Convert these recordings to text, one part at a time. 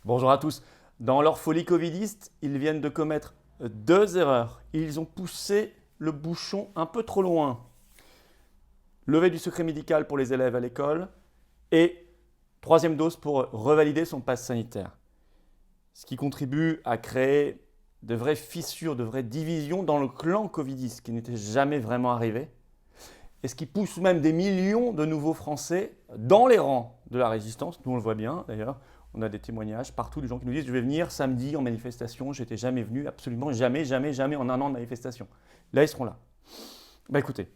Bonjour à tous. Dans leur folie covidiste, ils viennent de commettre deux erreurs. Ils ont poussé le bouchon un peu trop loin. Levée du secret médical pour les élèves à l'école et troisième dose pour revalider son passe sanitaire. Ce qui contribue à créer de vraies fissures, de vraies divisions dans le clan covidiste, ce qui n'était jamais vraiment arrivé. Et ce qui pousse même des millions de nouveaux Français dans les rangs de la résistance. Nous, on le voit bien d'ailleurs. On a des témoignages partout de gens qui nous disent « Je vais venir samedi en manifestation, j'étais jamais venu, absolument jamais, jamais, jamais en un an de manifestation. » Là, ils seront là. Écoutez.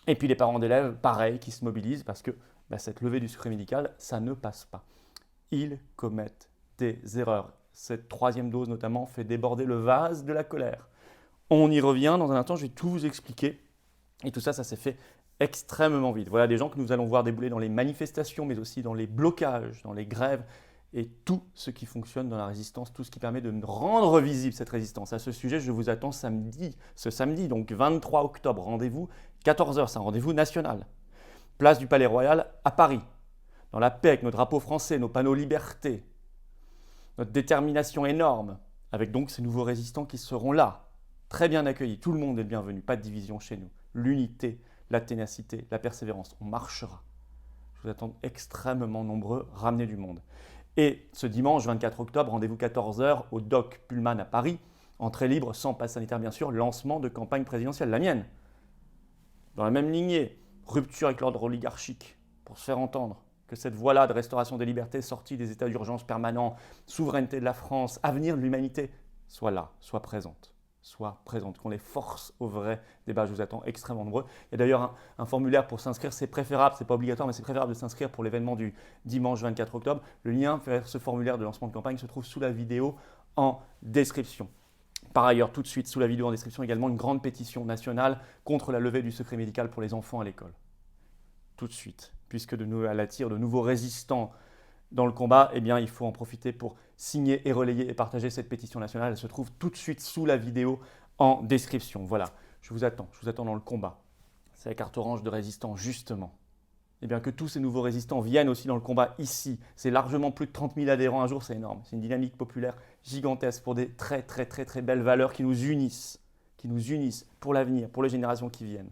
Et puis les parents d'élèves, pareil, qui se mobilisent parce que cette levée du secret médical, ça ne passe pas. Ils commettent des erreurs. Cette troisième dose notamment fait déborder le vase de la colère. On y revient dans un instant, je vais tout vous expliquer. Et tout ça, ça s'est fait extrêmement vite. Voilà des gens que nous allons voir débouler dans les manifestations, mais aussi dans les blocages, dans les grèves, et tout ce qui fonctionne dans la résistance, tout ce qui permet de rendre visible cette résistance. À ce sujet, je vous attends ce samedi, donc 23 octobre, rendez-vous 14h, c'est un rendez-vous national. Place du Palais Royal à Paris, dans la paix avec nos drapeaux français, nos panneaux liberté, notre détermination énorme, avec donc ces nouveaux résistants qui seront là, très bien accueillis. Tout le monde est bienvenu, pas de division chez nous. L'unité, la ténacité, la persévérance, on marchera. Je vous attends extrêmement nombreux, ramenez du monde. Et ce dimanche 24 octobre, rendez-vous 14h au Doc Pullman à Paris, entrée libre, sans passe sanitaire bien sûr, lancement de campagne présidentielle, la mienne. Dans la même lignée, rupture avec l'ordre oligarchique, pour se faire entendre que cette voie-là de restauration des libertés, sortie des états d'urgence permanents, souveraineté de la France, avenir de l'humanité, soit là, soit présente. Qu'on les force au vrai débat. Je vous attends extrêmement nombreux. Il y a d'ailleurs un formulaire pour s'inscrire, c'est préférable, c'est pas obligatoire, mais c'est préférable de s'inscrire pour l'événement du dimanche 24 octobre. Le lien vers ce formulaire de lancement de campagne se trouve sous la vidéo en description. Par ailleurs, tout de suite, sous la vidéo en description, également une grande pétition nationale contre la levée du secret médical pour les enfants à l'école. Tout de suite, puisque elle attire de nouveaux résistants dans le combat, eh bien, il faut en profiter pour signer et relayer et partager cette pétition nationale. Elle se trouve tout de suite sous la vidéo en description. Voilà, je vous attends dans le combat. C'est la carte orange de résistants, justement. Eh bien, que tous ces nouveaux résistants viennent aussi dans le combat ici. C'est largement plus de 30 000 adhérents un jour, c'est énorme. C'est une dynamique populaire gigantesque pour des très belles valeurs qui nous unissent pour l'avenir, pour les générations qui viennent.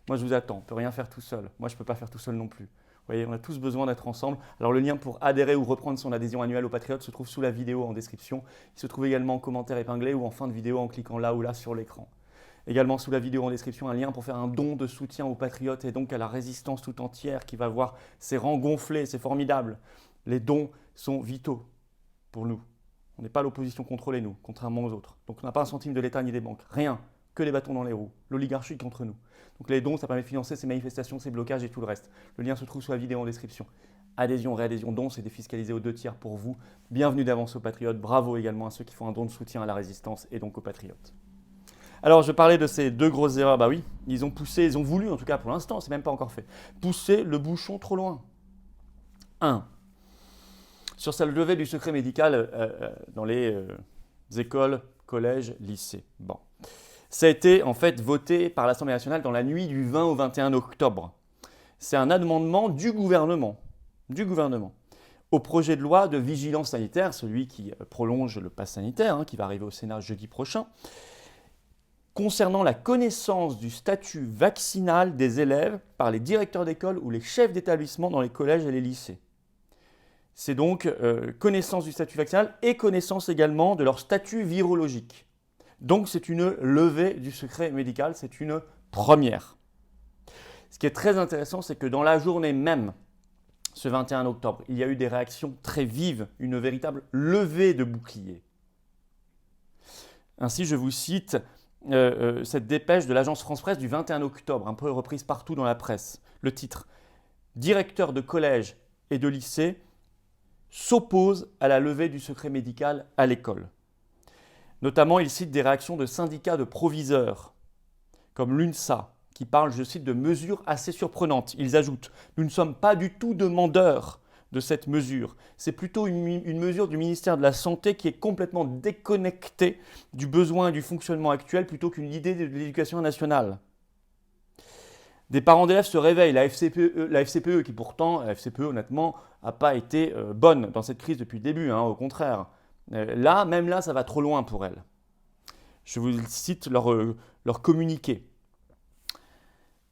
Moi, je vous attends, on ne peut rien faire tout seul. Moi, je ne peux pas faire tout seul non plus. Vous voyez, on a tous besoin d'être ensemble. Alors le lien pour adhérer ou reprendre son adhésion annuelle aux Patriotes se trouve sous la vidéo en description. Il se trouve également en commentaire épinglé ou en fin de vidéo en cliquant là ou là sur l'écran. Également sous la vidéo en description, un lien pour faire un don de soutien aux Patriotes et donc à la résistance tout entière qui va voir ses rangs gonfler, c'est formidable. Les dons sont vitaux pour nous. On n'est pas l'opposition contrôlée, nous, contrairement aux autres. Donc on n'a pas un centime de l'État ni des banques, rien, que les bâtons dans les roues, l'oligarchie contre nous. Donc les dons, ça permet de financer ces manifestations, ces blocages et tout le reste. Le lien se trouve sous la vidéo en description. Adhésion, réadhésion, dons, c'est défiscalisé aux 2/3 pour vous. Bienvenue d'avance aux Patriotes. Bravo également à ceux qui font un don de soutien à la résistance et donc aux Patriotes. Alors je parlais de ces deux grosses erreurs. Bah oui, ils ont voulu, en tout cas pour l'instant, c'est même pas encore fait, pousser le bouchon trop loin. 1. Sur cette levée du secret médical dans les écoles, collèges, lycées. Bon. Ça a été en fait voté par l'Assemblée nationale dans la nuit du 20 au 21 octobre. C'est un amendement du gouvernement au projet de loi de vigilance sanitaire, celui qui prolonge le pass sanitaire, qui va arriver au Sénat jeudi prochain, concernant la connaissance du statut vaccinal des élèves par les directeurs d'école ou les chefs d'établissement dans les collèges et les lycées. C'est donc connaissance du statut vaccinal et connaissance également de leur statut virologique. Donc c'est une levée du secret médical, c'est une première. Ce qui est très intéressant, c'est que dans la journée même, ce 21 octobre, il y a eu des réactions très vives, une véritable levée de boucliers. Ainsi, je vous cite cette dépêche de l'agence France-Presse du 21 octobre, un peu reprise partout dans la presse. Le titre « Directeur de collège et de lycée s'oppose à la levée du secret médical à l'école ». Notamment, il cite des réactions de syndicats de proviseurs, comme l'UNSA, qui parle, je cite, de mesures assez surprenantes. Ils ajoutent « Nous ne sommes pas du tout demandeurs de cette mesure. C'est plutôt une mesure du ministère de la Santé qui est complètement déconnectée du besoin et du fonctionnement actuel plutôt qu'une idée de l'éducation nationale. » Des parents d'élèves se réveillent. La FCPE qui pourtant, la FCPE honnêtement, n'a pas été bonne dans cette crise depuis le début, hein, au contraire. Même là, ça va trop loin pour elle. Je vous cite leur communiqué.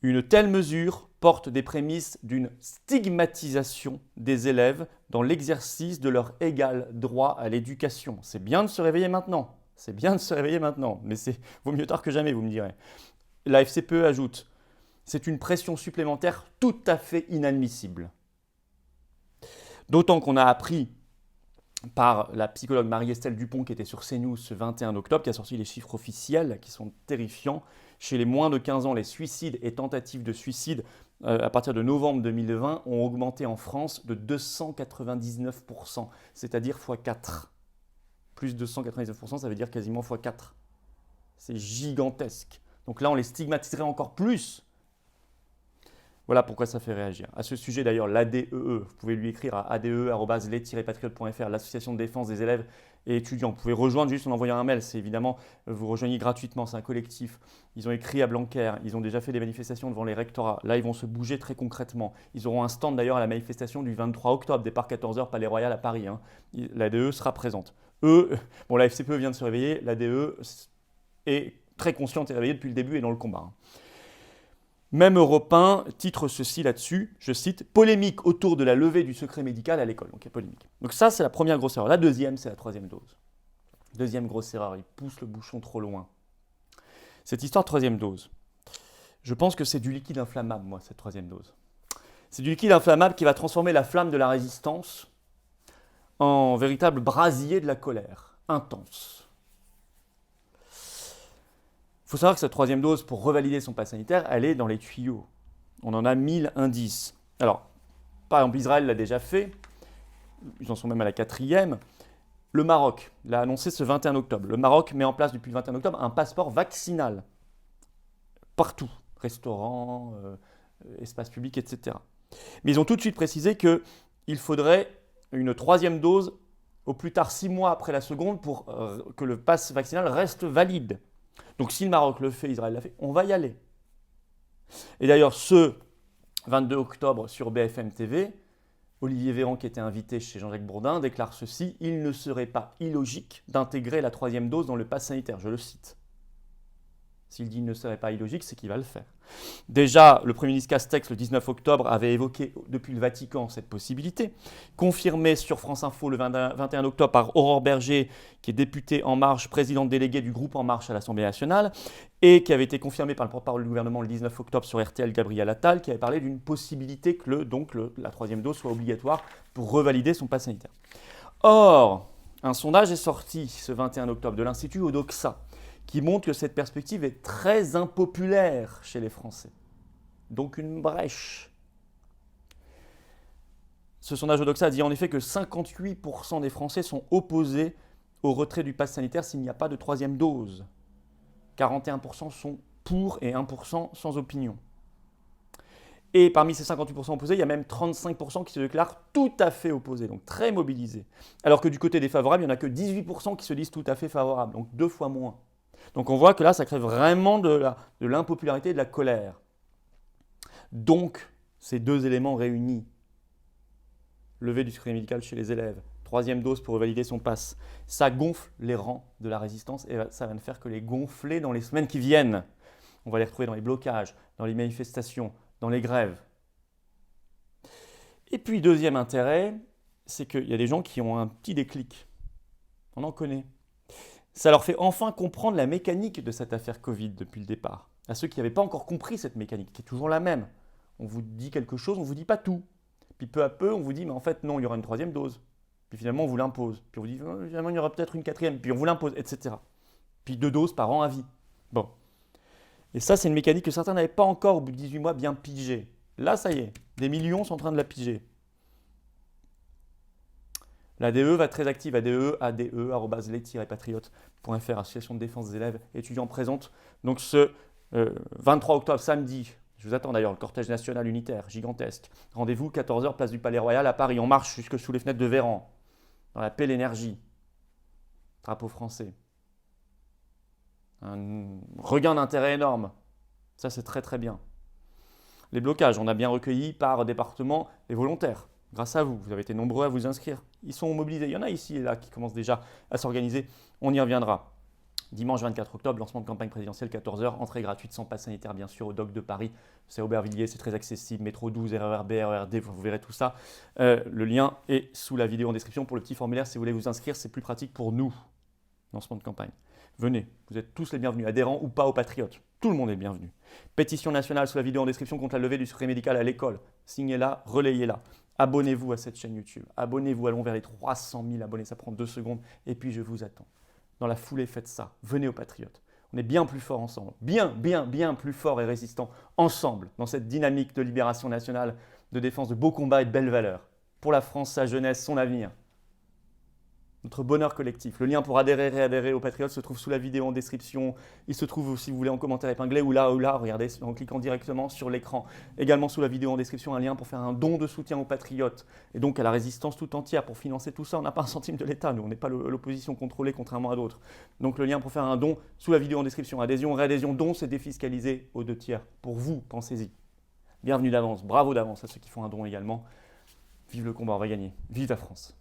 Une telle mesure porte des prémices d'une stigmatisation des élèves dans l'exercice de leur égal droit à l'éducation. C'est bien de se réveiller maintenant. C'est bien de se réveiller maintenant, mais vaut mieux tard que jamais, vous me direz. La FCPE ajoute, c'est une pression supplémentaire tout à fait inadmissible. D'autant qu'on a appris par la psychologue Marie-Estelle Dupont qui était sur CNews ce 21 octobre, qui a sorti les chiffres officiels qui sont terrifiants. Chez les moins de 15 ans, les suicides et tentatives de suicide à partir de novembre 2020 ont augmenté en France de 299%, c'est-à-dire x4. Plus de 299%, ça veut dire quasiment x4. C'est gigantesque. Donc là, on les stigmatiserait encore plus. Voilà pourquoi ça fait réagir. À ce sujet d'ailleurs, l'ADEE, vous pouvez lui écrire à ade@les-patriotes.fr, l'association de défense des élèves et étudiants. Vous pouvez rejoindre juste en envoyant un mail, c'est évidemment, vous rejoignez gratuitement, c'est un collectif. Ils ont écrit à Blanquer, ils ont déjà fait des manifestations devant les rectorats. Là, ils vont se bouger très concrètement. Ils auront un stand d'ailleurs à la manifestation du 23 octobre, départ 14h, Palais Royal à Paris. Hein. L'ADEE sera présente. La FCPE vient de se réveiller, l'ADEE est très consciente et réveillée depuis le début et dans le combat. Hein. Même Europe 1 titre ceci là-dessus, je cite, « Polémique autour de la levée du secret médical à l'école ». Donc il y a polémique. Donc ça, c'est la première grosse erreur. La deuxième, c'est la troisième dose. Deuxième grosse erreur, il pousse le bouchon trop loin. Cette histoire de troisième dose, je pense que c'est du liquide inflammable, moi, cette troisième dose. C'est du liquide inflammable qui va transformer la flamme de la résistance en véritable brasier de la colère, intense. Il faut savoir que cette troisième dose, pour revalider son pass sanitaire, elle est dans les tuyaux. On en a 1000 indices. Alors, par exemple, Israël l'a déjà fait. Ils en sont même à la 4e. Le Maroc l'a annoncé ce 21 octobre. Le Maroc met en place depuis le 21 octobre un passeport vaccinal. Partout. Restaurants, espaces publics, etc. Mais ils ont tout de suite précisé qu'il faudrait une troisième dose au plus tard 6 mois après la seconde pour que le pass vaccinal reste valide. Donc si le Maroc le fait, Israël l'a fait, on va y aller. Et d'ailleurs, ce 22 octobre sur BFM TV, Olivier Véran, qui était invité chez Jean-Jacques Bourdin, déclare ceci, « Il ne serait pas illogique d'intégrer la troisième dose dans le pass sanitaire ». Je le cite. S'il dit « il ne serait pas illogique », c'est qu'il va le faire. Déjà, le Premier ministre Castex, le 19 octobre, avait évoqué depuis le Vatican cette possibilité, confirmée sur France Info le 21 octobre par Aurore Berger, qui est députée En Marche, présidente déléguée du groupe En Marche à l'Assemblée nationale, et qui avait été confirmée par le porte-parole du gouvernement le 19 octobre sur RTL, Gabriel Attal, qui avait parlé d'une possibilité que la troisième dose soit obligatoire pour revalider son pass sanitaire. Or, un sondage est sorti ce 21 octobre de l'Institut Odoxa, qui montre que cette perspective est très impopulaire chez les Français. Donc une brèche. Ce sondage Odoxa dit en effet que 58% des Français sont opposés au retrait du pass sanitaire s'il n'y a pas de troisième dose. 41% sont pour et 1% sans opinion. Et parmi ces 58% opposés, il y a même 35% qui se déclarent tout à fait opposés, donc très mobilisés. Alors que du côté des favorables, il n'y en a que 18% qui se disent tout à fait favorables, donc 2 fois moins. Donc on voit que là, ça crée vraiment de l'impopularité et de la colère. Donc, ces deux éléments réunis, levée du secret médical chez les élèves, troisième dose pour valider son pass, ça gonfle les rangs de la résistance et ça va ne faire que les gonfler dans les semaines qui viennent. On va les retrouver dans les blocages, dans les manifestations, dans les grèves. Et puis, deuxième intérêt, c'est qu'il y a des gens qui ont un petit déclic. On en connaît. Ça leur fait enfin comprendre la mécanique de cette affaire Covid depuis le départ. À ceux qui n'avaient pas encore compris cette mécanique, qui est toujours la même. On vous dit quelque chose, on ne vous dit pas tout. Puis peu à peu, on vous dit, mais en fait, non, il y aura une troisième dose. Puis finalement, on vous l'impose. Puis on vous dit, finalement, il y aura peut-être une quatrième. Puis on vous l'impose, etc. Puis 2 doses par an à vie. Bon. Et ça, c'est une mécanique que certains n'avaient pas encore, au bout de 18 mois, bien pigée. Là, ça y est, des millions sont en train de la piger. L'ADE va être très active, ade@les-patriotes.fr, association de défense des élèves étudiants présente. Donc ce 23 octobre, samedi, je vous attends d'ailleurs, le cortège national unitaire, gigantesque. Rendez-vous, 14h, place du Palais Royal à Paris. On marche jusque sous les fenêtres de Véran, dans la paix, l'énergie. Drapeau français. Un regain d'intérêt énorme. Ça, c'est très très bien. les blocages. On a bien recueilli par département les volontaires. Grâce à vous, vous avez été nombreux à vous inscrire. Ils sont mobilisés. Il y en a ici et là qui commencent déjà à s'organiser. On y reviendra. Dimanche 24 octobre, lancement de campagne présidentielle, 14 h, entrée gratuite sans passe sanitaire bien sûr au Dock de Paris. C'est Aubervilliers, c'est très accessible, métro 12, RERB, RERD, vous verrez tout ça. Le lien est sous la vidéo en description pour le petit formulaire si vous voulez vous inscrire, c'est plus pratique pour nous. Lancement de campagne. Venez, vous êtes tous les bienvenus, adhérents ou pas aux Patriotes. Tout le monde est bienvenu. Pétition nationale sous la vidéo en description contre la levée du secret médical à l'école. Signez-la, relayez-la. Abonnez-vous à cette chaîne YouTube. Abonnez-vous, allons vers les 300 000 abonnés, ça prend 2 secondes. Et puis je vous attends. Dans la foulée, faites ça. Venez aux Patriotes. On est bien plus fort ensemble. Bien plus fort et résistant ensemble dans cette dynamique de libération nationale, de défense de beaux combats et de belles valeurs. Pour la France, sa jeunesse, son avenir. Notre bonheur collectif. Le lien pour adhérer et réadhérer aux Patriotes se trouve sous la vidéo en description. Il se trouve, si vous voulez, en commentaire épinglé ou là, regardez, en cliquant directement sur l'écran. Également sous la vidéo en description, un lien pour faire un don de soutien aux Patriotes et donc à la résistance tout entière pour financer tout ça. On n'a pas un centime de l'État, nous, on n'est pas l'opposition contrôlée contrairement à d'autres. Donc le lien pour faire un don sous la vidéo en description. Adhésion, réadhésion, don, c'est défiscalisé aux 2/3. Pour vous, pensez-y. Bienvenue d'avance, bravo d'avance à ceux qui font un don également. Vive le combat, on va gagner. Vive la France.